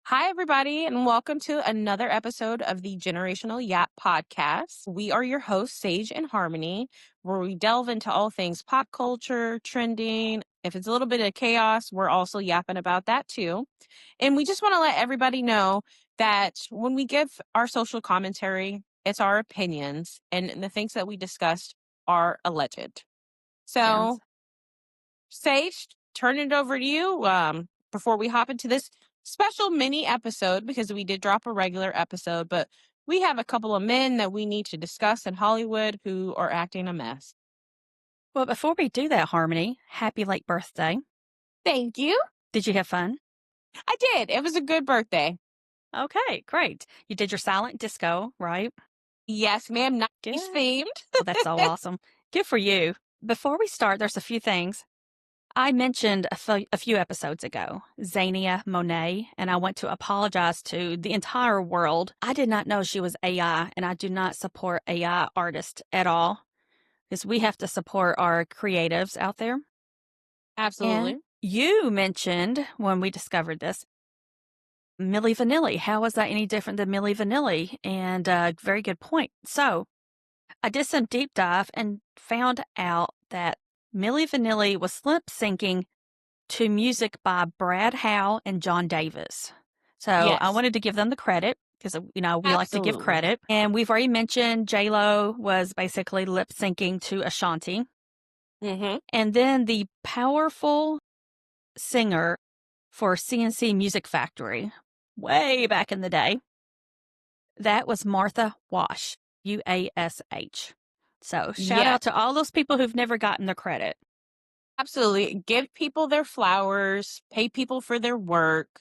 Hi, everybody, and welcome to another episode of the Generational Yap podcast. We are your hosts, Sage and Harmony, where we delve into all things pop culture, trending. If it's a little bit of chaos, we're also yapping about that too. And we just want to let everybody know that when we give our social commentary, it's our opinions, and the things that we discussed are alleged. Sounds So, Sage, turn it over to you before we hop into this special mini episode because we did drop a regular episode, but we have a couple of men that we need to discuss in Hollywood who are acting a mess. well, before we do that, Harmony, happy late birthday. Thank you. Did you have fun? I did. It was a good birthday. Okay, great. You did your silent disco, right? Yes, ma'am. Good. Nice themed. Well, that's so awesome. Good for you. Before we start, there's a few things. I mentioned a few episodes ago, Zania Monet, and I want to apologize to the entire world. I did not know she was AI, and I do not support AI artists at all because we have to support our creatives out there. And Absolutely. you mentioned when we discovered this, Milli Vanilli. How is that any different than Milli Vanilli? And very good point. So I did some deep dive and found out that Milli Vanilli was lip syncing to music by Brad Howe and John Davis. So I Yes. wanted to give them the credit because, we like to give Absolutely. credit. And we've already mentioned J-Lo was basically lip syncing to Ashanti. Mm-hmm. And then the powerful singer for CNC Music Factory way back in the day. That was Martha Wash, Uash. So shout Yes. out to all those people who've never gotten the credit. Absolutely. Give people their flowers, pay people for their work.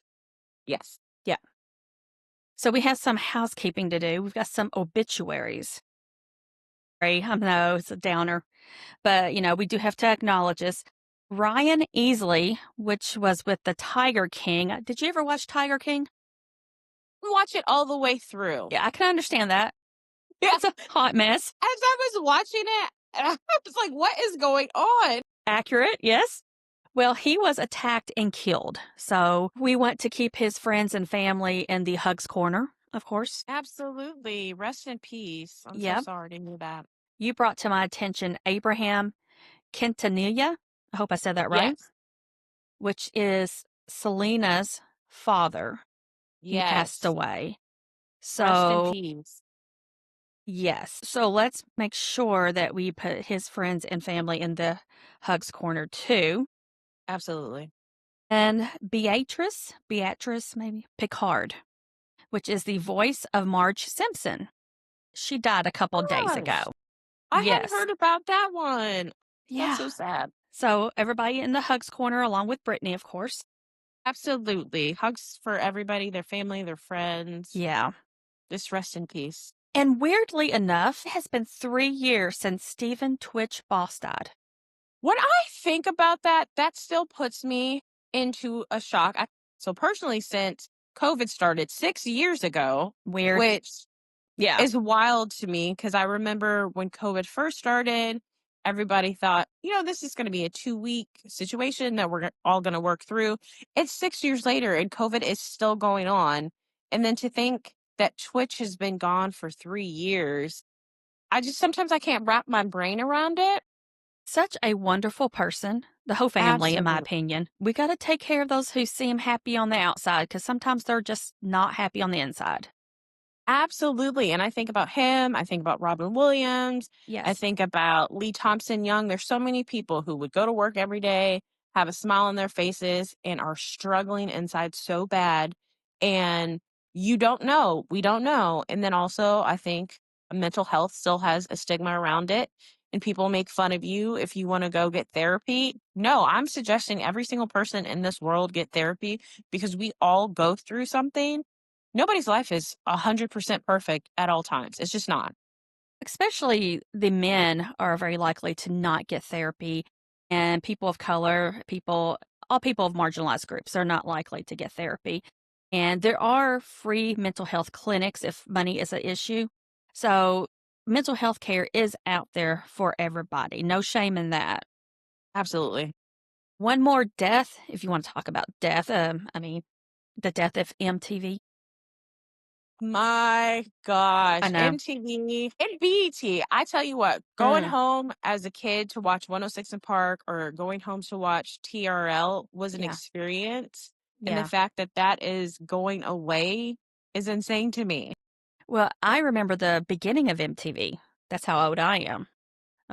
Yes. Yeah. So we have some housekeeping to do. We've got some obituaries. Sorry, I know it's a downer, but we do have to acknowledge this. Ryan Easley, which was with the Tiger King. Did you ever watch Tiger King? Watch it all the way through. Yeah, I can understand that. Yeah. It's a hot mess. As I was watching it, I was like, what is going on? Accurate, yes. Well, he was attacked and killed. So we want to keep his friends and family in the Hugs Corner, of course. Absolutely. Rest in peace. I'm so Yep. sorry to hear that. You brought to my attention Abraham Quintanilla. I hope I said that right, Yes. which is Selena's father. He passed Yes. away. Rest in So, peace. yes. So let's make sure that we put his friends and family in the Hugs Corner too. Absolutely. And Beatrice maybe, Picard, which is the voice of Marge Simpson. She died a couple days Gosh, ago. I hadn't Yes. heard about that one. That's Yeah. so sad. So everybody in the Hugs Corner, along with Brittany, of course. Absolutely. Hugs for everybody, their family, their friends. Yeah. Just rest in peace. And weirdly enough, it has been 3 years since Stephen Twitch Boss died. When I think about that, that still puts me into a shock. So personally, since COVID started 6 years ago, Weird. which Yeah. is wild to me because I remember when COVID first started, everybody thought, this is going to be a 2-week situation that we're all going to work through. It's 6 years later and COVID is still going on. And then to think that Twitch has been gone for 3 years, sometimes I can't wrap my brain around it. Such a wonderful person. The whole family, in my Absolutely. opinion. We got to take care of those who seem happy on the outside because sometimes they're just not happy on the inside. Absolutely. And I think about him. I think about Robin Williams. I Yes. think about Lee Thompson Young. There's so many people who would go to work every day, have a smile on their faces, and are struggling inside so bad. And you don't know. We don't know. And then also, I think mental health still has a stigma around it. And people make fun of you if you want to go get therapy. No, I'm suggesting every single person in this world get therapy because we all go through something. Nobody's life is 100% perfect at all times. It's just not. Especially the men are very likely to not get therapy, and people of color, all people of marginalized groups are not likely to get therapy. And there are free mental health clinics if money is an issue. So mental health care is out there for everybody. No shame in that. Absolutely. One more death, if you want to talk about death. I mean, The death of MTV. My I gosh, know. MTV and BET. I tell you what, going Mm, home as a kid to watch 106 in Park or going home to watch TRL was an yeah, experience, and the yeah. fact that that is going away is insane to me. Well, I remember the beginning of MTV. That's how old I am.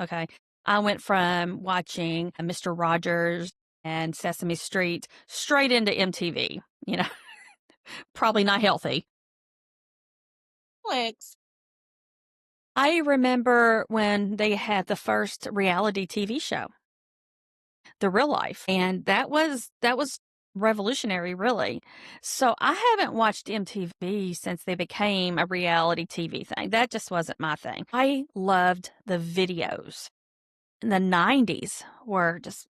Okay. I went from watching Mr. Rogers and Sesame Street straight into MTV. Probably not healthy. Netflix. I remember when they had the first reality TV show, The Real Life, and that was revolutionary, really. So I haven't watched MTV since they became a reality TV thing. That just wasn't my thing. I loved the videos. In the 90s were just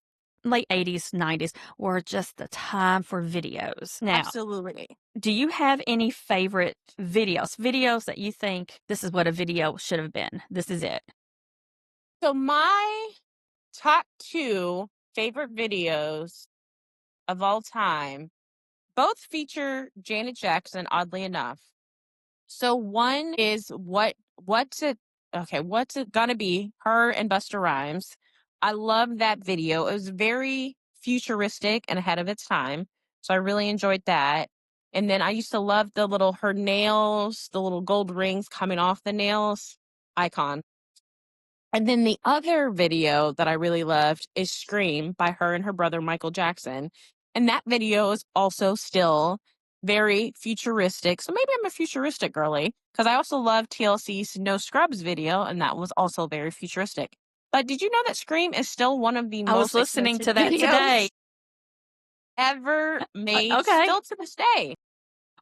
late 80s, 90s were just the time for videos. Now, Absolutely. do you have any favorite videos? Videos that you think this is what a video should have been? This is it. So my top 2 favorite videos of all time both feature Janet Jackson, oddly enough. So one is what's it gonna be? Her and Busta Rhymes. I love that video. It was very futuristic and ahead of its time. So I really enjoyed that. And then I used to love the little her nails, the little gold rings coming off the nails. Icon. And then the other video that I really loved is Scream by her and her brother Michael Jackson. And that video is also still very futuristic. So maybe I'm a futuristic girly because I also love TLC's No Scrubs video, and that was also very futuristic. But did you know that Scream is still one of the I was most listening expensive to that today. videos ever made Okay. still to this day?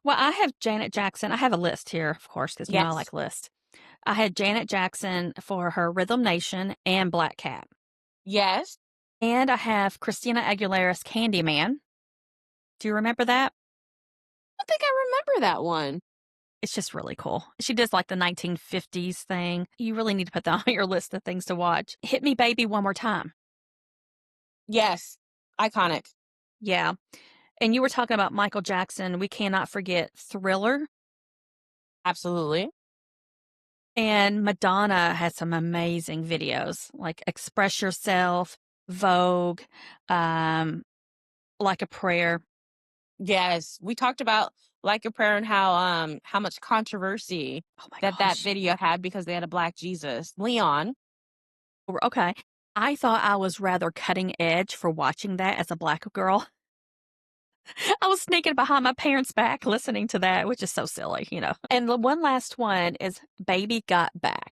Well, I have Janet Jackson. I have a list here, of course, because I Yes. like lists. I had Janet Jackson for her Rhythm Nation and Black Cat. Yes. And I have Christina Aguilera's Candyman. Do you remember that? I think I remember that one. It's just really cool. She does like the 1950s thing. You really need to put that on your list of things to watch. Hit Me Baby One More Time. Yes. Iconic. Yeah. And you were talking about Michael Jackson. We cannot forget Thriller. Absolutely. And Madonna has some amazing videos like Express Yourself, Vogue, um, Like a Prayer. Yes, we talked about Like a Prayer and how much controversy Oh my that gosh. video had because they had a black Jesus. Leon. Okay. I thought I was rather cutting edge for watching that as a black girl. I was sneaking behind my parents' back listening to that, which is so silly. And the one last one is Baby Got Back.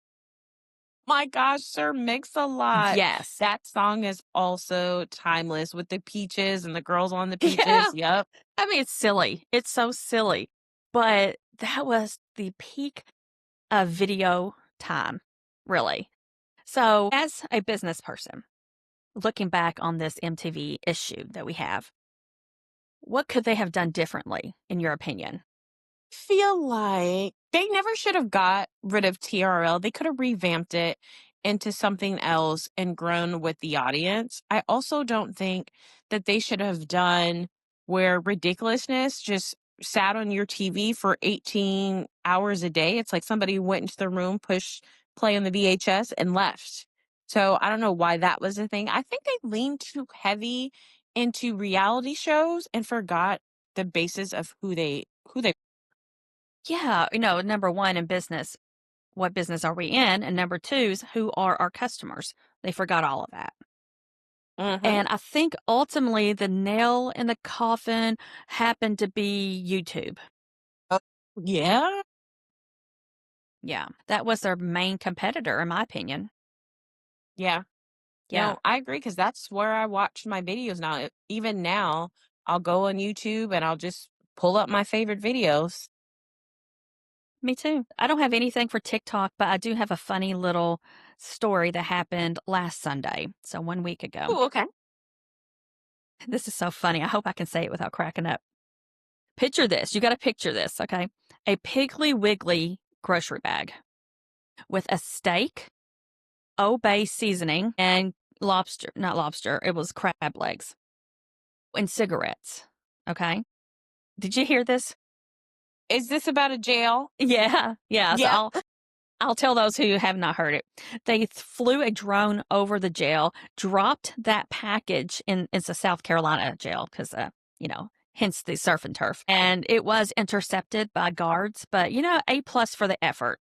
My gosh, Sir Mix-a-Lot. Yes. That song is also timeless with the peaches and the girls on the Yeah. peaches. Yep. I mean, it's silly. It's so silly. But that was the peak of video time, really. So, as a business person, looking back on this MTV issue that we have, what could they have done differently, in your opinion? Feel like they never should have got rid of TRL. They could have revamped it into something else and grown with the audience. I also don't think that they should have done where ridiculousness just sat on your TV for 18 hours a day. It's like somebody went into the room, pushed play on the VHS and left. So I don't know why that was a thing. I think they leaned too heavy into reality shows and forgot the basis of who they. Yeah, number one in business, what business are we in? And number two is who are our customers? They forgot all of that. Mhm. And I think ultimately the nail in the coffin happened to be YouTube. Oh, yeah? Yeah, that was their main competitor, in my opinion. Yeah. Yeah, No, I agree because that's where I watch my videos now. Even now, I'll go on YouTube and I'll just pull up my favorite videos. me too. I don't have anything for TikTok, but I do have a funny little story that happened last Sunday. So 1 week ago. Ooh, okay. This is so funny. I hope I can say it without cracking up. Picture this. You got to picture this, okay? A Piggly Wiggly grocery bag with a steak, Obey seasoning, and lobster, not lobster, it was crab legs, and cigarettes, okay? Did you hear this? Is this about a jail? Yeah, yeah. So Yep. I'll tell those who have not heard it. They flew a drone over the jail, dropped that package in it's a South Carolina jail because hence the surf and turf, and it was intercepted by guards. But A plus for the effort.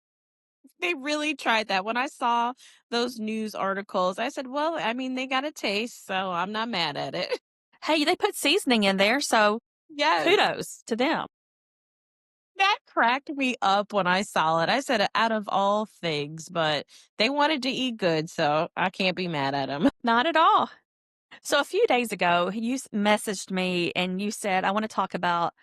They really tried that. When I saw those news articles, I said, well, I mean, they got a taste, so I'm not mad at it. Hey, they put seasoning in there, so Yes. kudos to them. That cracked me up when I saw it. I said, out of all things, but they wanted to eat good, so I can't be mad at them. Not at all. So a few days ago, you messaged me and you said, I want to talk about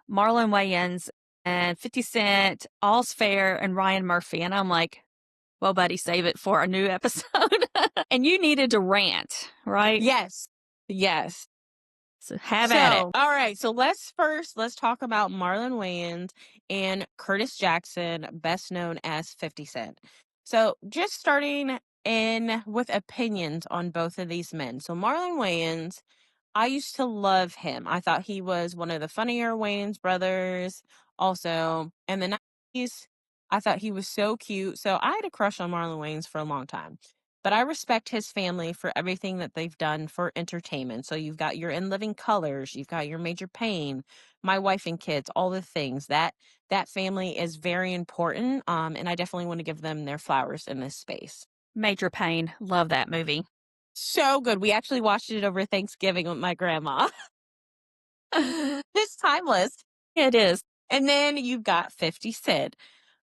Marlon Wayans and 50 Cent, All's Fair, and Ryan Murphy. And I'm like, well, buddy, save it for a new episode. And you needed to rant, right? Yes. Yes. So have at it. So, all right. So let's talk about Marlon Wayans and Curtis Jackson, best known as 50 Cent. So, just starting in with opinions on both of these men. So, Marlon Wayans, I used to love him. I thought he was one of the funnier Wayans brothers. Also, in the 90s, I thought he was so cute. So, I had a crush on Marlon Wayans for a long time. But I respect his family for everything that they've done for entertainment. So you've got your In Living Colors, you've got your Major Pain, My Wife and Kids, all the things. That family is very important. And I definitely want to give them their flowers in this space. Major Pain. Love that movie. So good. We actually watched it over Thanksgiving with my grandma. It's timeless. It is. And then you've got 50 Cent.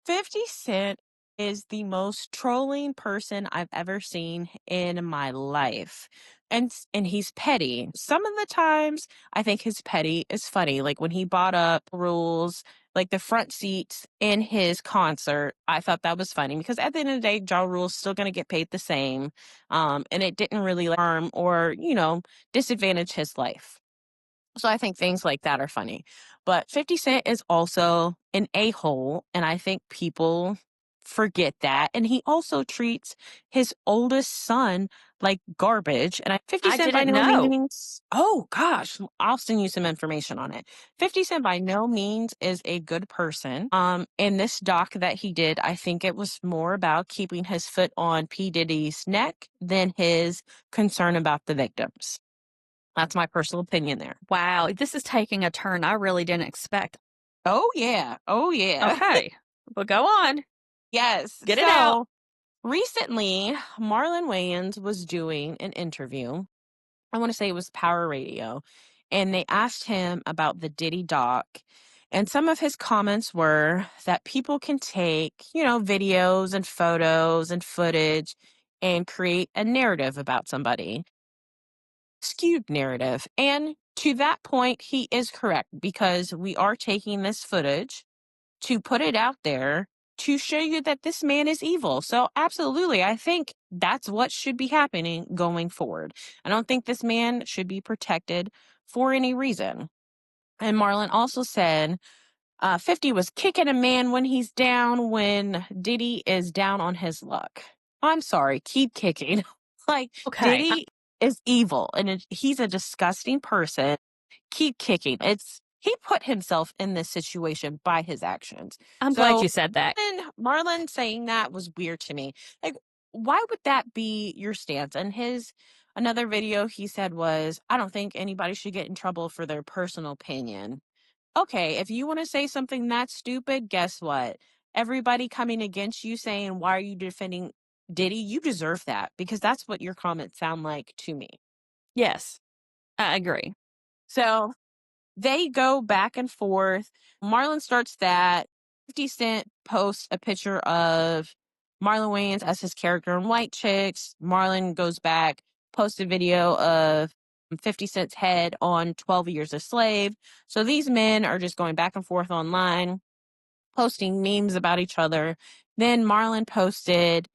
50 Cent is the most trolling person I've ever seen in my life. And he's petty. Some of the times I think his petty is funny. Like when he bought up rules, like the front seats in his concert, I thought that was funny because at the end of the day, Ja Rule's still gonna get paid the same. And it didn't really harm or, disadvantage his life. So I think things like that are funny. But 50 Cent is also an a-hole, and I think people forget that. And he also treats his oldest son like garbage. And 50 I Cent by didn't no know. means, oh gosh, I'll send you some information on it. 50 Cent by no means is a good person. In this doc that he did, I think it was more about keeping his foot on P. Diddy's neck than his concern about the victims. That's my personal opinion there. Wow, this is taking a turn I really didn't expect. Oh, yeah. Oh, yeah. Okay, well, go on. Yes. Get it out. So recently, Marlon Wayans was doing an interview. I want to say it was Power Radio. And they asked him about the Diddy doc. And some of his comments were that people can take, videos and photos and footage and create a narrative about somebody. Skewed narrative. And to that point, he is correct because we are taking this footage to put it out there to show you that this man is evil. So, absolutely, I think that's what should be happening going forward. I don't think this man should be protected for any reason. And Marlon also said 50 was kicking a man when he's down when Diddy is down on his luck. I'm sorry, keep kicking. Like, Okay, Diddy is evil and he's a disgusting person. Keep kicking. He put himself in this situation by his actions. I'm glad So, you said that. and Marlon saying that was weird to me. Like, why would that be your stance? And another video he said was, I don't think anybody should get in trouble for their personal opinion. Okay, if you want to say something that's stupid, guess what? Everybody coming against you saying, why are you defending Diddy? You deserve that because that's what your comments sound like to me. Yes, I agree. So they go back and forth. Marlon starts that. 50 Cent posts a picture of Marlon Wayans as his character in White Chicks. Marlon goes back, posts a video of 50 Cent's head on 12 Years a Slave. So these men are just going back and forth online, posting memes about each other. Then Marlon posted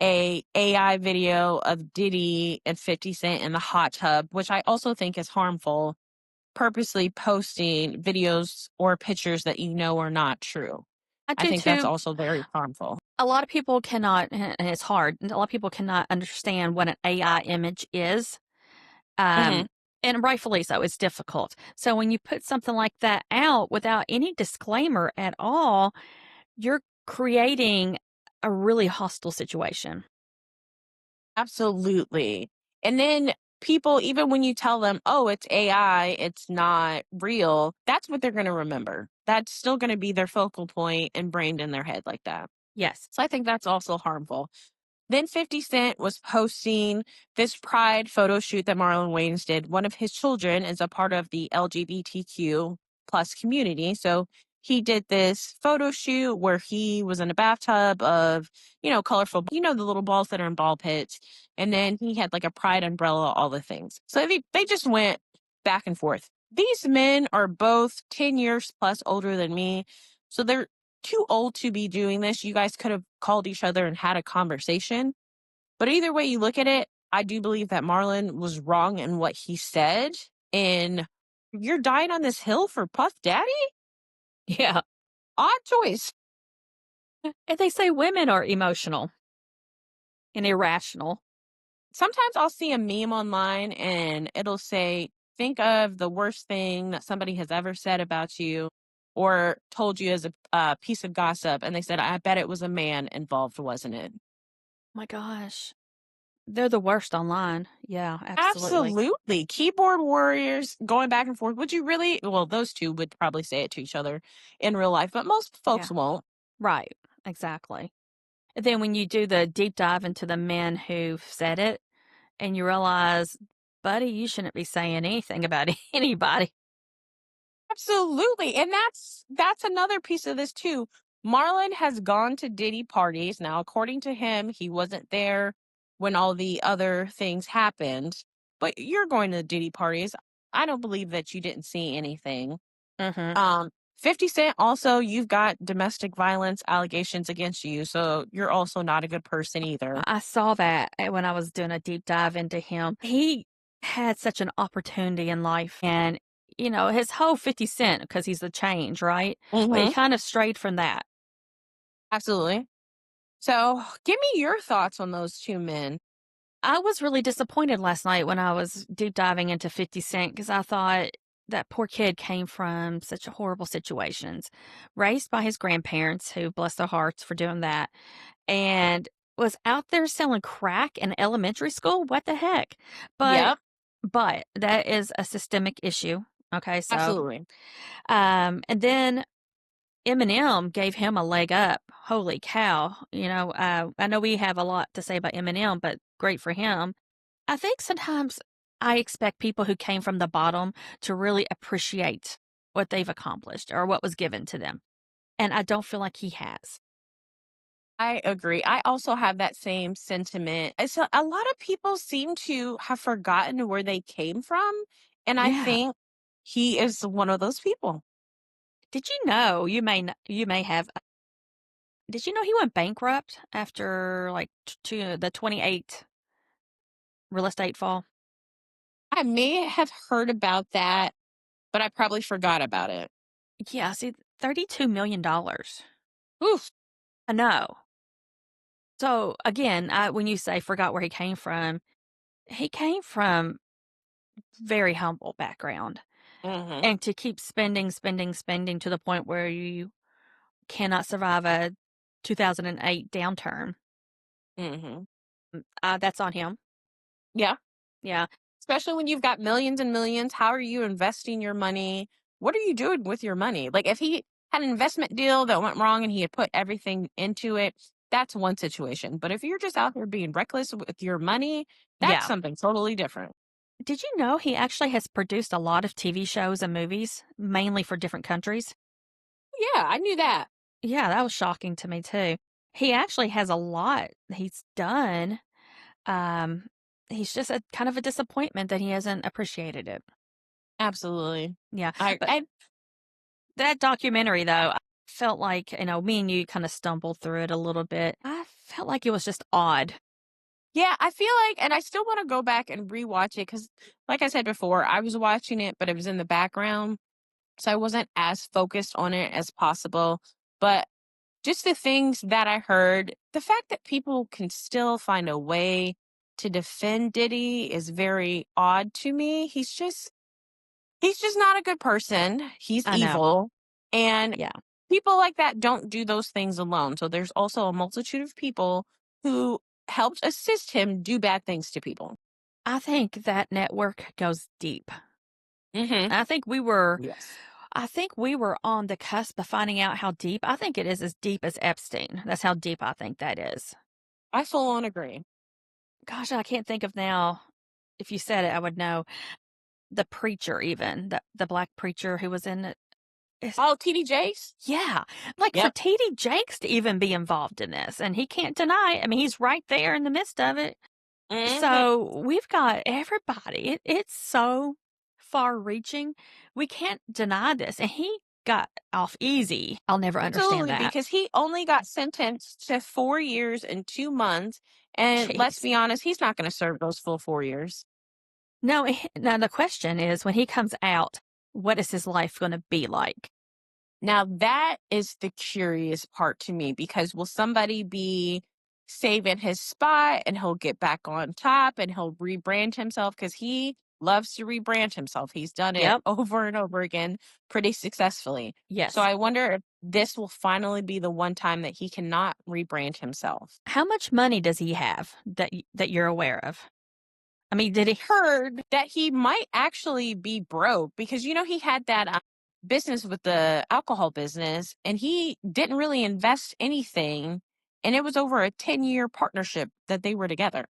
a AI video of Diddy and 50 Cent in the hot tub, which I also think is harmful, purposely posting videos or pictures that you know are not true. I I do think that's too. also very harmful. A lot of people cannot, and it's hard. A lot of people cannot understand what an AI image is. Um, Mhm. And rightfully so, it's difficult. So when you put something like that out without any disclaimer at all, you're creating a really hostile situation. Absolutely. And then people, even when you tell them, oh, it's AI, it's not real, that's what they're going to remember. That's still going to be their focal point and brained in their head like that. Yes. So I think that's also harmful. Then 50 Cent was posting this pride photo shoot that Marlon Wayans did. One of his children is a part of the LGBTQ plus community. So he did this photo shoot where he was in a bathtub of, colorful, the little balls that are in ball pits. And then he had like a pride umbrella, all the things. So they just went back and forth. These men are both 10 years plus older than me. So they're too old to be doing this. You guys could have called each other and had a conversation. But either way you look at it, I do believe that Marlon was wrong in what he said. And you're dying on this hill for Puff Daddy? Yeah. Odd choice. And they say women are emotional and irrational. Sometimes I'll see a meme online and it'll say, think of the worst thing that somebody has ever said about you or told you as a piece of gossip. And they said, I bet it was a man involved, wasn't it? My gosh. They're the worst online. Yeah, absolutely. Absolutely. Keyboard warriors going back and forth. Would you really? Well, those two would probably say it to each other in real life, but most Yeah. folks won't. Right. Exactly. And then when you do the deep dive into the men who said it and you realize, buddy, you shouldn't be saying anything about anybody. Absolutely. And that's another piece of this too. Marlon has gone to Diddy parties. Now, according to him, he wasn't there when all the other things happened. But you're going to Diddy parties. I don't believe that you didn't see anything. Hmm. Um, 50 Cent also, you've got domestic violence allegations against you, so you're also not a good person either. I saw that when I was doing a deep dive into him. He had such an opportunity in life and, his whole 50 Cent, because he's the change, right? But he Mhm. kind of strayed from that. Absolutely. So, give me your thoughts on those 2 men. I was really disappointed last night when I was deep diving into 50 Cent because I thought that poor kid came from such horrible situations, raised by his grandparents, who bless their hearts for doing that, and was out there selling crack in elementary school. What the heck? But Yep, but that is a systemic issue. Okay, so absolutely. and then Eminem gave him a leg up. Holy cow! I know we have a lot to say about Eminem, but great for him. I think sometimes I expect people who came from the bottom to really appreciate what they've accomplished or what was given to them. And I don't feel like he has. I agree. I also have that same sentiment. It's a lot of people seem to have forgotten where they came from, and I Yeah. think he is one of those people. Did you know you may have did you know he went bankrupt after like to the 28 real estate fall? I may have heard about that, but I probably forgot about it. Yeah, see $32 million. Oof. I know. So again, when you say forgot where he came from very humble background. Mhm. And to keep spending, spending, spending to the point where you cannot survive a 2008 downturn, Mhm. that's on him. Yeah. Yeah. Especially when you've got millions and millions, how are you investing your money? What are you doing with your money? Like if he had an investment deal that went wrong and he had put everything into it, that's one situation. But if you're just out here being reckless with your money, that's Yeah. something totally different. Did you know he actually has produced a lot of TV shows and movies, mainly for different countries? Yeah, I knew that. Yeah, that was shocking to me too. He actually has a lot he's done. Um, he's just a kind of a disappointment that he hasn't appreciated it. Absolutely. Yeah. I, But I that documentary, though, I felt like, me and you kind of stumbled through it a little bit. I felt like it was just odd. yeah, I feel like, and I still want to go back and rewatch it because, like I said before, I was watching it, but it was in the background. So I wasn't as focused on it as possible. But just the things that I heard, the fact that people can still find a way to defend Diddy is very odd to me. He's just not a good person. He's I know. evil. And Yeah. people like that don't do those things alone. So there's also a multitude of people who helped assist him do bad things to people. I think that network goes deep. Mhm. I think we were Yes. I think we were on the cusp of finding out how deep. I think it is as deep as Epstein. That's how deep I think that is. I full on agree. Gosh, I can't think of now. If you said it, I would know. The preacher, even the black preacher who was in it. Oh, TD Jakes? Yeah, like for Yep. TD Jakes to even be involved in this, and he can't deny it. I mean, he's right there in the midst of it. Mhm. So we've got everybody. It's so far reaching. We can't deny this. And he got off easy. I'll never understand Absolutely, that. because he only got sentenced to 4 years and 2 months, and let's Jeez. be honest, he's not gonna serve those full 4 years. No, now the question is when he comes out, what is his life going to be like? Now that is the curious part to me because will somebody be saving his spot and he'll get back on top and he'll rebrand himself because he loves to rebrand himself. He's done it Yep. over and over again pretty successfully. So Yes. I wonder if this will finally be the one time that he cannot rebrand himself. How much money does he have that you're aware of? I mean, did he? Heard that he might actually be broke because he had that business with the alcohol business and he didn't really invest anything and it was over a 10-year partnership that they were together.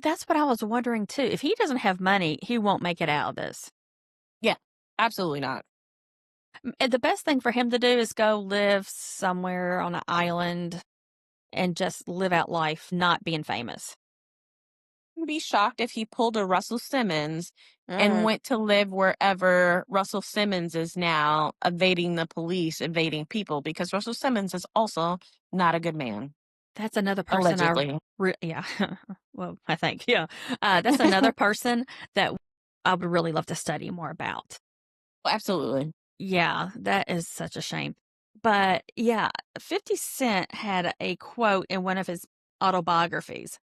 That's what I was wondering too. If he doesn't have money, he won't make it out of this. Yeah, absolutely not. And the best thing for him to do is go live somewhere on an island and just live out life, not being famous. I'd be shocked if he pulled a Russell Simmons and Mm, went to live wherever Russell Simmons is now, evading the police, evading people, because Russell Simmons is also not a good man, that's another person allegedly. yeah. Well, I think, yeah. That's another person that I would really love to study more about. Absolutely. Yeah, that is such a shame. But yeah, 50 Cent had a quote in one of his autobiographies.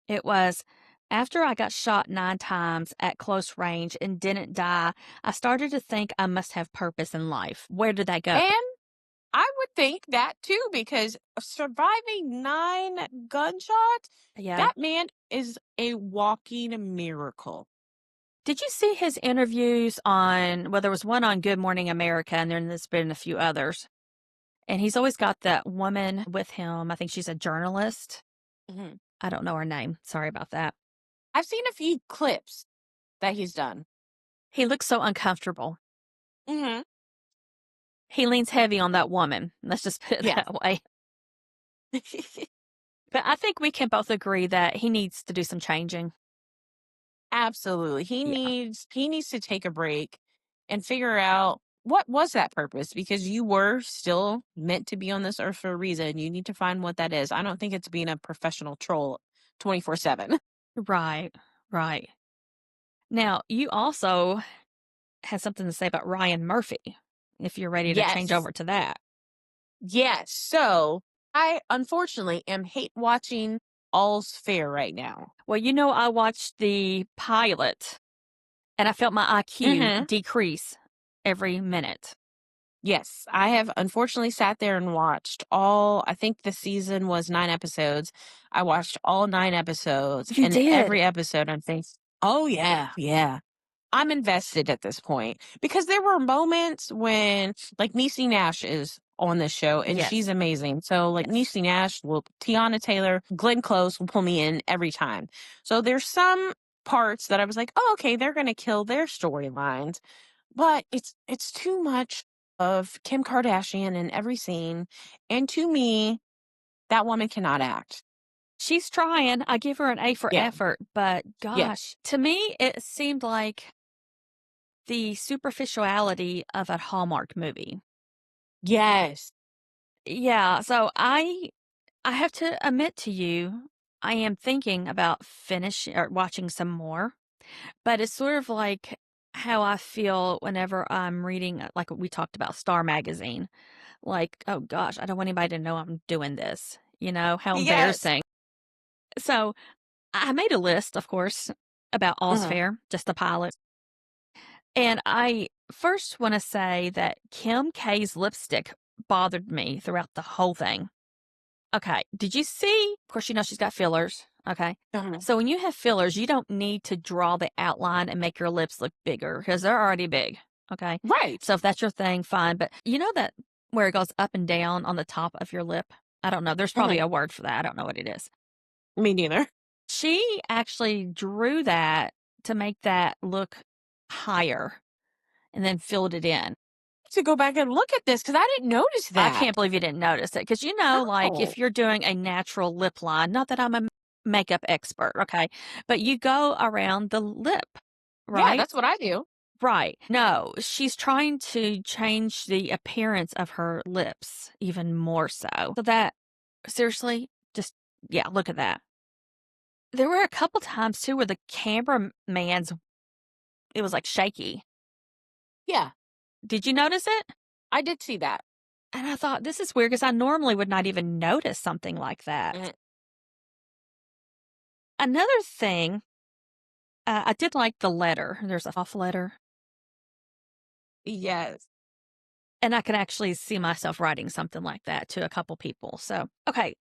It was, "After I got shot 9 times at close range and didn't die, I started to think I must have purpose in life. Where did that go?" And I would think that too, because surviving 9 gunshots, Yeah. that man is a walking miracle. Did you see his interviews on, well, there was one on Good Morning America, and then there's been a few others. And he's always got that woman with him. I think she's a journalist. Mhm. I don't know her name. Sorry about that. I've seen a few clips that he's done. He looks so uncomfortable. Mhm. He leans heavy on that woman. Let's just put it Yeah. that way. But I think we can both agree that he needs to do some changing. Absolutely. He Yeah, needs he needs to take a break and figure out what was that purpose, because you were still meant to be on this earth for a reason. You need to find what that is. I don't think it's being a professional troll 24/7. right, right. Now, you also had something to say about Ryan Murphy, if you're ready to change Yes. over to that. Yes. So I unfortunately am hate watching All's Fair right now. Well, I watched the pilot and I felt my IQ Hmm. decrease every minute. Yes, I have unfortunately sat there and watched I think the season was 9 episodes. I watched all 9 episodes, You and did? every episode I'm thinking, oh, yeah, yeah. I'm invested at this point because there were moments when, like, Niecy Nash is on this show and she's Yes, amazing. So, like, yes. Niecy Nash Tiana Taylor, Glenn Close will pull me in every time. So, there's some parts that I was like, oh, okay, they're going to kill their storylines, but it's too much of Kim Kardashian in every scene. And to me, that woman cannot act. She's trying. I give her an A for Yeah. effort, but Yeah. gosh, to me, it seemed like the superficiality of a Hallmark movie. Yes. Yeah, so I have to admit to you, I am thinking about finishing or watching some more, but it's sort of like how I feel whenever I'm reading, like we talked about Star Magazine. Like, oh gosh, I don't want anybody to know I'm doing this. How Yes. embarrassing. So I made a list, of course, about All's Mhm. Fair, just the pilot. And I first want to say that Kim K's lipstick bothered me throughout the whole thing. Okay. Did you see? Of course, she's got fillers. Okay. Uh-huh. So when you have fillers, you don't need to draw the outline and make your lips look bigger because they're already big. Okay. Right. So if that's your thing, fine. But you know that where it goes up and down on the top of your lip? I don't know. There's probably Mhm. a word for that. I don't know what it is. Me neither. She actually drew that to make that look higher and then filled it in. To go back and look at this because I didn't notice I that. can't believe you didn't notice it because like Oh. if you're doing a natural lip line, not that I'm a makeup expert, okay, but you go around the lip, Yeah, right? that's what I do. Right. No, she's trying to change the appearance of her lips even more so. So that, seriously, just, yeah, look at that. There were a couple times too where the cameraman's, it was like shaky. Yeah, Did you notice it? I did see that. And I thought, this is weird because I normally would not even notice something like that. Mm, Another thing, I did like the letter. There's a off letter, yes. and I can actually see myself writing something like that to a couple people. So, okay,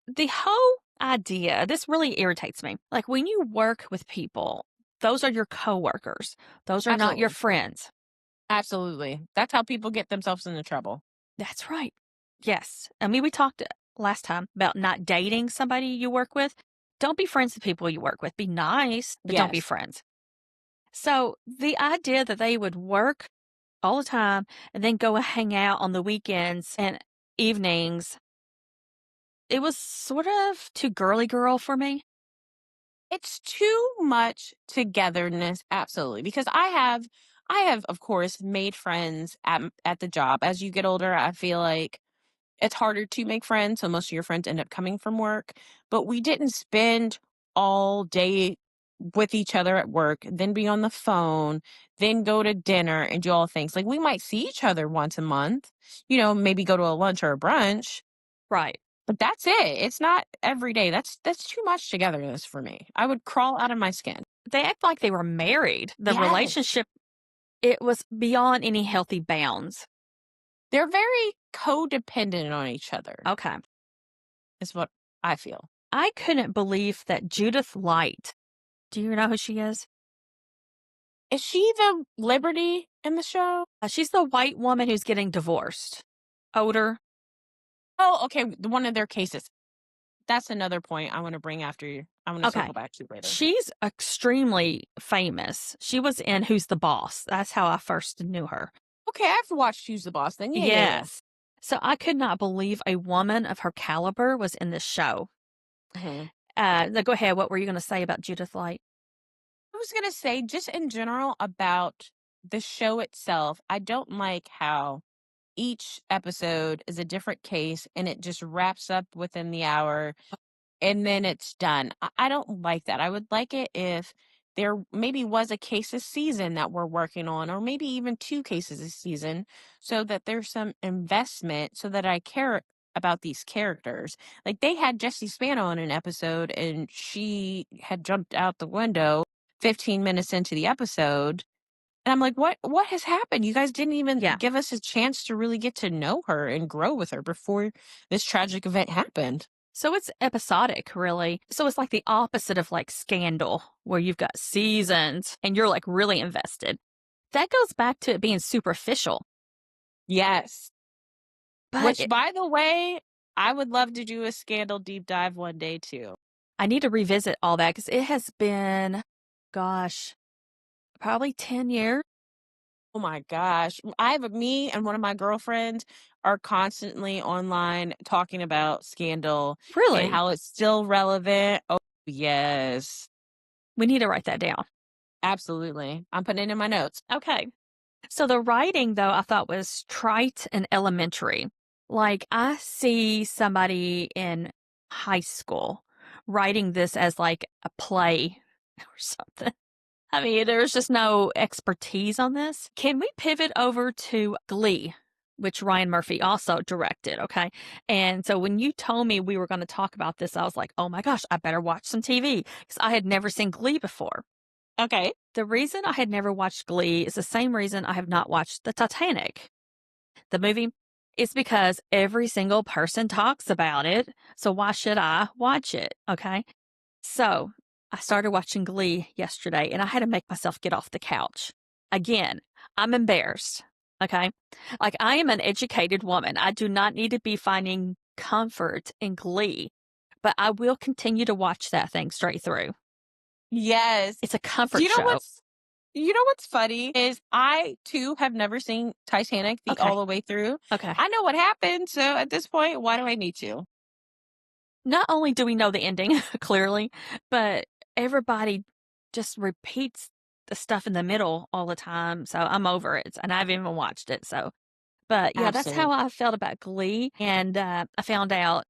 the whole idea, this really irritates me. Like when you work with people, those are your coworkers. Those are not your Absolutely. friends. Absolutely. That's how people get themselves into trouble. That's right. Yes. I mean, we talked last time about not dating somebody you work with. Don't be friends with people you work with. Be nice, but don't be Yes. friends. So the idea that they would work all the time and then go hang out on the weekends and evenings, it was sort of too girly girl for me. It's too much togetherness, absolutely, because I have, of course, made friends at the job. As you get older, I feel like it's harder to make friends, so most of your friends end up coming from work, but we didn't spend all day with each other at work, then be on the phone, then go to dinner and do all things. Like, we might see each other once a month, maybe go to a lunch or a brunch, Right. but that's it. It's not every day. That's too much togetherness for me. I would crawl out of my skin. They act like they were married. The Yes. relationship, it was beyond any healthy bounds. They're very codependent on each other, Okay. is what I feel. I couldn't believe that Judith Light, do you know who she is? Is she the Liberty in the show? She's the white woman who's getting divorced. Older. Oh, okay, the one of their cases. That's another point I wanna bring after you. I wanna Okay. circle back to later. She's extremely famous. She was in Who's the Boss? That's how I first knew her. Okay, I've watched Who's the Boss then. Yeah, yeah, yeah. Yes. So I could not believe a woman of her caliber was in this show. Mhm. Now go ahead. What were you going to say about Judith Light? I was gonna say, just in general about the show itself, I don't like how each episode is a different case and it just wraps up within the hour and then it's done. I don't like that. I would like it if there maybe was a case a season that we're working on, or maybe even two cases a season, so that there's some investment so that I care about these characters. Like they had Jessie Spano in an episode and she had jumped out the window 15 minutes into the episode. And I'm like, what has happened? You guys didn't even Yeah. give us a chance to really get to know her and grow with her before this tragic event happened. So it's episodic, really. So it's like the opposite of like Scandal, where you've got seasons and you're like really invested. That goes back to it being superficial. Yes. But Which, by the way, I would love to do a Scandal deep dive one day too. I need to revisit all that because it has been, gosh, probably 10 years. Oh my gosh. Me and one of my girlfriends are constantly online talking about Scandal and Really? how it's still relevant. Oh, yes. We need to write that down. Absolutely. I'm putting it in my notes. Okay. So the writing, though, I thought was trite and elementary. Like, I see somebody in high school writing this as like a play or something. I mean, there's just no expertise on this. Can we pivot over to Glee? which Ryan Murphy also directed, okay? And so when you told me we were gonna talk about this, I was like, "Oh my gosh, I better watch some TV," because I had never seen Glee before. Okay. The reason I had never watched Glee is the same reason I have not watched the Titanic, the movie. It's because every single person talks about it, so why should I watch it, okay? So, I started watching Glee yesterday, and I had to make myself get off the couch. Again, I'm embarrassed, okay? Like, I am an educated woman. I do not need to be finding comfort in Glee, but I will continue to watch that thing straight through. Yes. It's a Do comfort you know show. what's funny is I too have never seen Titanic the Okay, all the way through. okay. I know what happened, so at this point, why do I need to? Not only do we know the ending, clearly, but everybody just repeats the stuff in the middle all the time, so I'm over it, and I've even watched it, so but, yeah, that's how Absolutely. I felt about Glee, and, I found out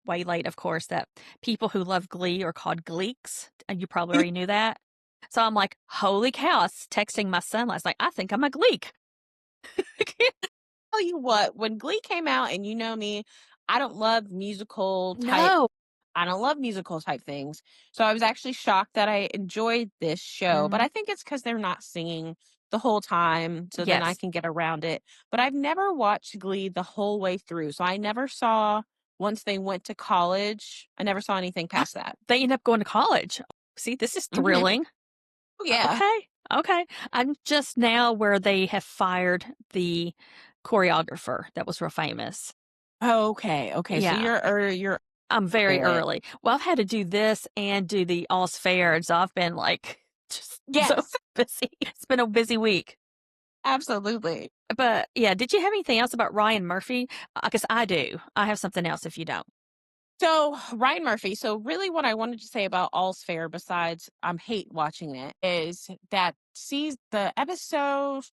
way late, of course, that people who love Glee are called Gleeks, and you probably already knew that. So I'm like, "Holy cow," I was texting my son last night, "I think I'm a Gleek." Tell you what, when Glee came out, and you know me, I don't love musical type No. I don't love musical type things. So I was actually shocked that I enjoyed this show, but Mhm. I think it's because 'cause they're not singing the whole time, so then I Yes. can get around it. But I've never watched Glee the whole way through, so I never saw once they went to college, I never saw anything past that. They end up going to college. See, this is Mhm. thrilling. Oh, yeah. Okay, okay. I'm just now where they have fired the choreographer that was real famous. Okay, okay, so Yeah, you're I'm very there. early. Well, I've had to do this and do the All's Fair, and so I've been, like, just so Yes, busy. It's been a busy week. absolutely. But, yeah, did you have anything else about Ryan Murphy? Because I do. I have something else if you don't. So, Ryan Murphy, so really what I wanted to say about All's Fair besides hate watching it is that sees the episode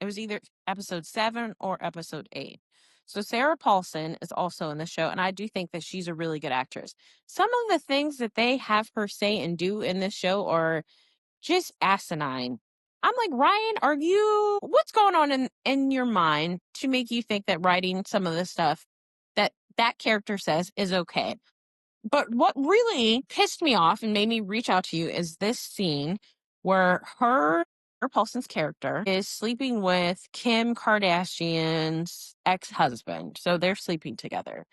it was either episode 7 or episode 8. So Sarah Paulson is also in the show, and I do think that she's a really good actress. Some of the things that they have her say and do in this show are just asinine. I'm like, Ryan, what's going on in your mind to make you think that writing some of the stuff that character says is okay? But what really pissed me off and made me reach out to you is this scene where her Paulson's character is sleeping with Kim Kardashian's ex-husband. So they're sleeping together.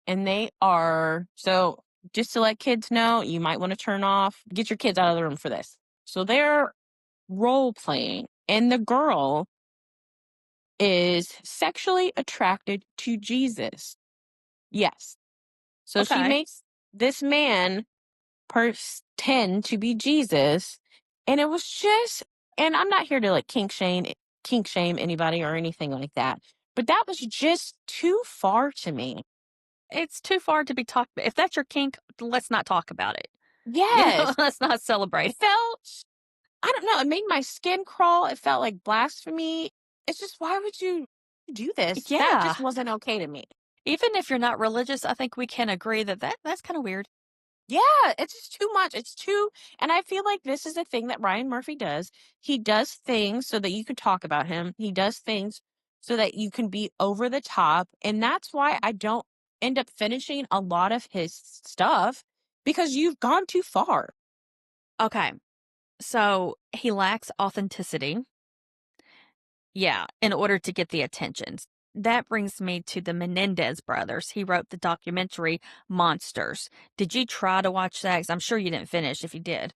And they are so just to let kids know, you might want to turn off, get your kids out of the room for this. So they're role playing and the girl is sexually attracted to Jesus. Yes. So she Okay. makes this man pretend to be Jesus, and it was just and I'm not here to, like, kink shame anybody or anything like that, but that was just too far to me. It's too far to be talked if that's your kink, let's not talk about it. Yes. Let's not It celebrate. felt I don't know, it made my skin crawl, it felt like blasphemy. It's just, why would you do this? That Yeah. just wasn't okay to me. Even if you're not religious, I think we can agree that that's kinda weird. Yeah, it's just too much. It's too and I feel like this is a thing that Ryan Murphy does. He does things so that you can talk about him. He does things so that you can be over the top, and that's why I don't end up finishing a lot of his stuff because you've gone too far. Okay. So, he lacks authenticity. Yeah, in order to get the attentions. That brings me to the Menendez brothers. He wrote the documentary Monsters. Did you try to watch that? 'Cause I'm sure you didn't finish if you did.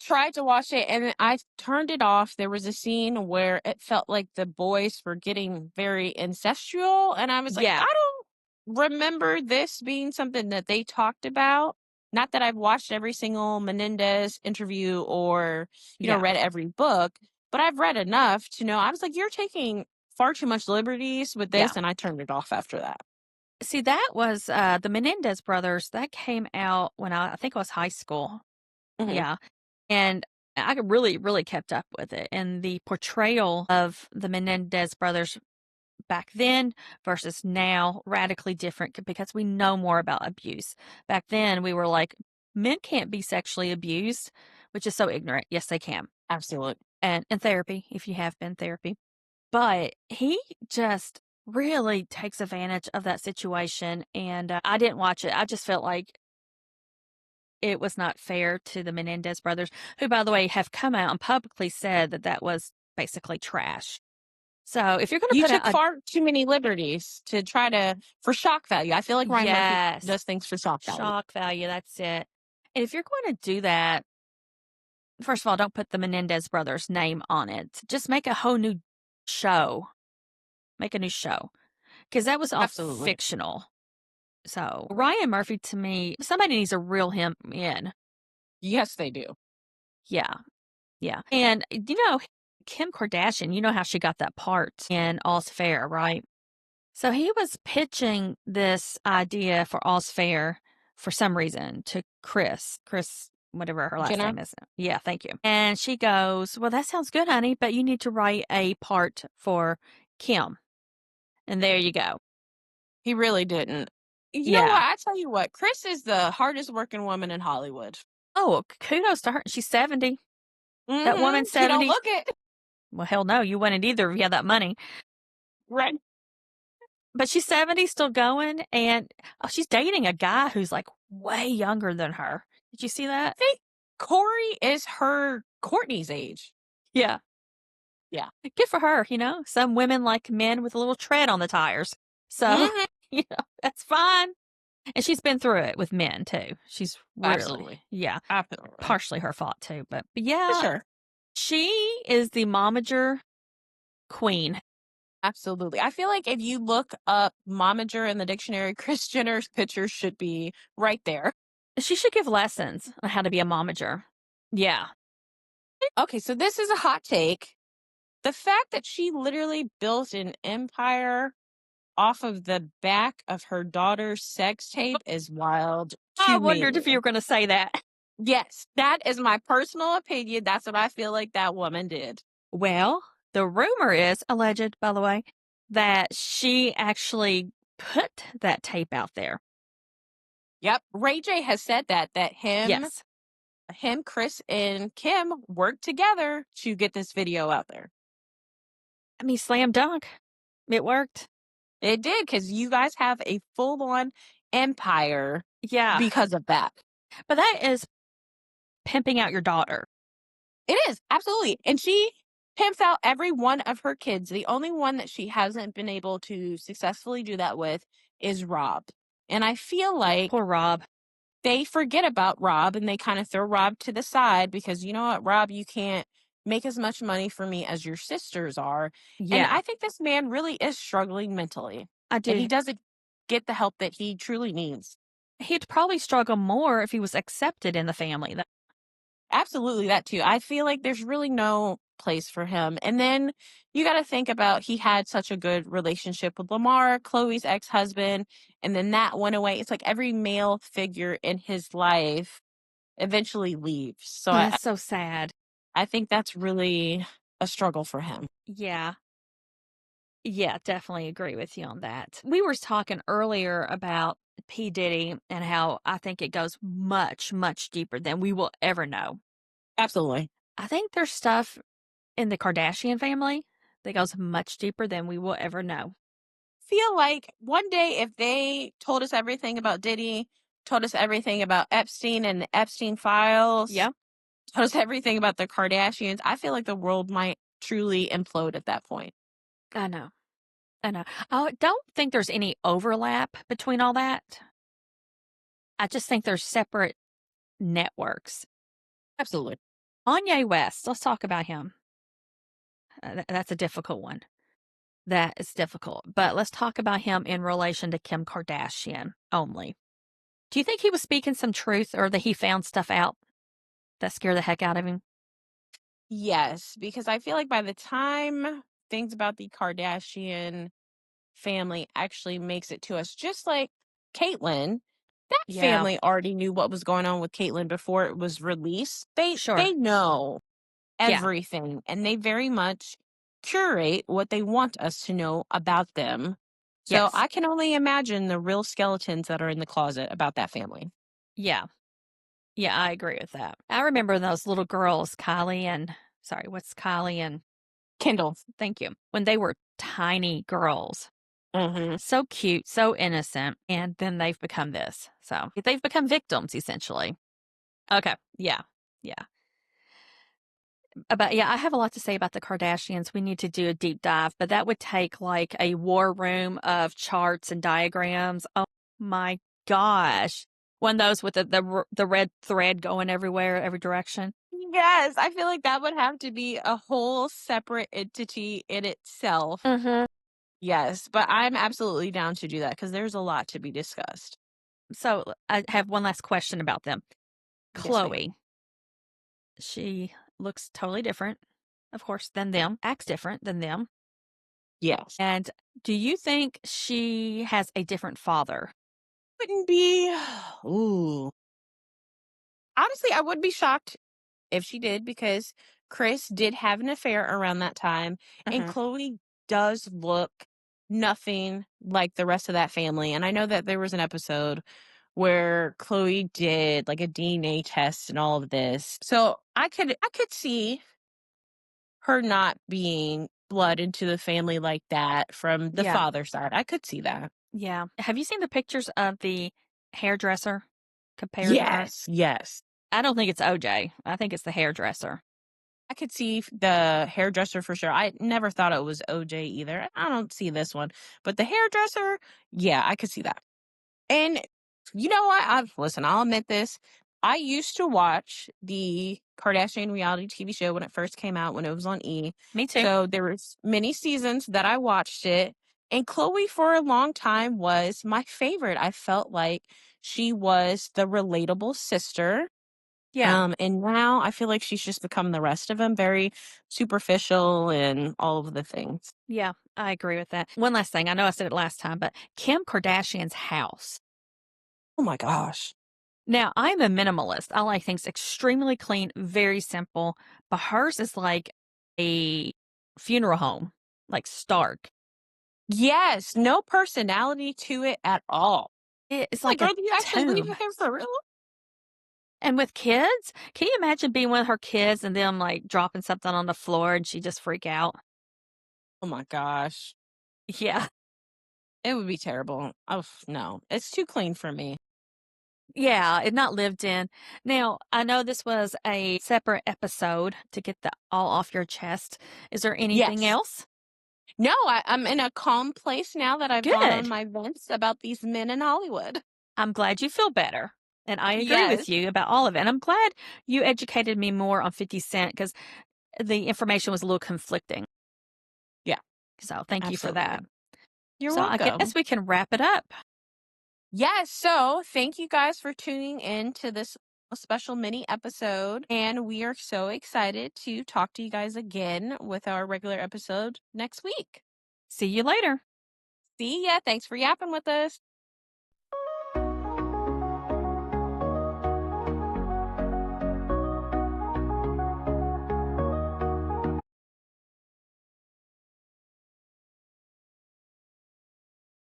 Tried to watch it and then I turned it off. There was a scene where it felt like the boys were getting very incestual, and I was like, Yeah, I don't remember this being something that they talked about. Not that I've watched every single Menendez interview or, yeah, read every book, but I've read enough to know. I was like, you're taking far too much liberties with yeah. this, and I turned it off after that. See, that was the Menendez brothers. That came out when I think I was high school. Mhm. Yeah. And I really, really kept up with it. And the portrayal of the Menendez brothers back then versus now, radically different because we know more about abuse. Back then, we were like, men can't be sexually abused, which is so ignorant. Yes, they can. Absolutely. And in therapy, if you have been therapy. But he just really takes advantage of that situation, and, I didn't watch it. I just felt like it was not fair to the Menendez brothers, who, by the way, have come out and publicly said that that was basically trash. So, if you're gonna You put out took a far too many liberties to try to for shock value. I feel like Ryan Murphy Yes, does things for shock value. shock value, that's it. And if you're going to do that, first of all, don't put the Menendez brothers' name on it. Just make a whole new show. Make a new show, because that was all Absolutely. fictional. So, Ryan Murphy, to me, somebody needs to reel him in. Yes, they do. Yeah, yeah. And, Kim Kardashian, you know how she got that part in All's Fair, right? So he was pitching this idea for All's Fair for some reason to Chris, whatever her last Jenner, name is. Yeah, thank you. And she goes, "Well, that sounds good, honey, but you need to write a part for Kim." And there you go. he really didn't. You know Yeah. what? I tell you what, Chris is the hardest working woman in Hollywood. Oh, kudos to her. She's 70. That Mhm. woman's He don't 70. look it. Well, hell no, you wouldn't either if you had that money. Right. But she's 70, still going, and she's dating a guy who's like way younger than her. Did you see I that? think Corey is her Courtney's age. Yeah. Yeah. Good for her, Some women like men with a little tread on the tires. So, Mhm. that's fine. And she's been through it with men too. She's really, Absolutely. yeah, Absolutely. partially her fault too. But For yeah, sure. she is the momager queen. Absolutely. I feel like if you look up momager in the dictionary, Kris Jenner's picture should be right there. She should give lessons on how to be a momager. Yeah. Okay, so this is a hot take. The fact that she literally built an empire off of the back of her daughter's sex tape is wild I to wondered me. if you were going to say that. Yes, that is my personal opinion. That's what I feel like that woman did. Well, the rumor is, alleged, by the way, that she actually put that tape out there. Yep. Ray J has said that Yes. Chris, and Kim worked together to get this video out there. I mean, slam dunk. It worked. It did because you guys have a full on empire Yeah. because of that. But that is pimping out your daughter. It is, absolutely. And she pimps out every one of her kids. The only one that she hasn't been able to successfully do that with is Rob. And I feel like Poor Rob. they forget about Rob and they kind of throw Rob to the side because you know what, Rob, you can't make as much money for me as your sisters are. And Yeah, I think this man really is struggling mentally I and he do. doesn't get the help that he truly needs. He'd probably struggle more if he was accepted in the family. Absolutely, that too. I feel like there's really no place for him. And then you got to think about he had such a good relationship with Lamar, Chloe's ex husband, and then that went away. It's like every male figure in his life eventually leaves. So Oh, I, that's so sad. I think that's really a struggle for him. Yeah. Yeah, definitely agree with you on that. We were talking earlier about P. Diddy and how I think it goes much, much deeper than we will ever know. Absolutely. I think there's stuff in the Kardashian family that goes much deeper than we will ever know. Feel like one day if they told us everything about Diddy, told us everything about Epstein and the Epstein files, Yeah, told us everything about the Kardashians, I feel like the world might truly implode at that point. I know. I know. I don't think there's any overlap between all that. I just think there's separate networks. Absolutely. Kanye West, let's talk about him. That's a difficult one. That is difficult. But let's talk about him in relation to Kim Kardashian only. Do you think he was speaking some truth or that he found stuff out that scared the heck out of him? Yes, because I feel like by the time things about the Kardashian family actually makes it to us, just like Caitlyn, that Yeah, family already knew what was going on with Caitlyn before it was released. They sure. know Yeah, everything and they very much curate what they want us to know about them. So yes. I can only imagine the real skeletons that are in the closet about that family. Yeah, yeah, I agree with that. I remember those little girls, Kylie and, sorry, what's Kylie and Kindle. Thank you. When they were tiny girls. Mhm. So cute, so innocent, and then they've become this. So they've become victims essentially. Okay. Yeah. Yeah. But yeah, I have a lot to say about the Kardashians. We need to do a deep dive, but that would take like a war room of charts and diagrams. Oh my gosh. One of those with the red thread going everywhere, every direction. Yes, I feel like that would have to be a whole separate entity in itself. Mhm. Yes, but I'm absolutely down to do that because there's a lot to be discussed. So I have one last question about them. Yes, ma'am. Chloe, she looks totally different, of course, than them, acts different than them. Yes. And do you think she has a different father? Wouldn't be ooh. Honestly, I would be shocked if she did because Chris did have an affair around that time, and Mhm. Chloe does look nothing like the rest of that family. And I know that there was an episode where Chloe did like a DNA test and all of this. So I could see her not being blood into the family like that from the Yeah. father side. I could see that. Yeah. Have you seen the pictures of the hairdresser compared to her? Yes, yes. I don't think it's OJ. I think it's the hairdresser. I could see the hairdresser for sure. I never thought it was OJ either. I don't see this one, but the hairdresser, yeah, I could see that. And you know what? Listen, I'll admit this. I used to watch the Kardashian reality TV show when it first came out when it was on E. Me too. So there was many seasons that I watched it, and Chloe for a long time was my favorite. I felt like she was the relatable sister. Yeah. And now I feel like she's just become the rest of them, very superficial and all of the things. Yeah. I agree with that. One last thing. I know I said it last time, but Kim Kardashian's house. Oh my gosh. Now, I'm a minimalist. I like things extremely clean, very simple, but hers is like a funeral home, like stark. Yes, no personality to it at all. It's Like, like a girl, do you actually leave tomb. him for real? And with kids, can you imagine being with her kids and them like dropping something on the floor and she just freak out? Oh my gosh. Yeah. It would be terrible. Oh, no. It's too clean for me. Yeah, it not lived in. Now, I know this was a separate episode to get the all off your chest. Is there anything Yes. else? No, I'm in a calm place now that I've gone on Good. my vents about these men in Hollywood. I'm glad you feel better. And I agree with Yes. you about all of it. And I'm glad you educated me more on 50 Cent because the information was a little conflicting. Yeah, So thank you for that. absolutely. You're So I welcome. guess we can wrap it up. Yes. So thank you guys for tuning in to this special mini episode. And we are so excited to talk to you guys again with our regular episode next week. See you later. See ya. Thanks for yapping with us.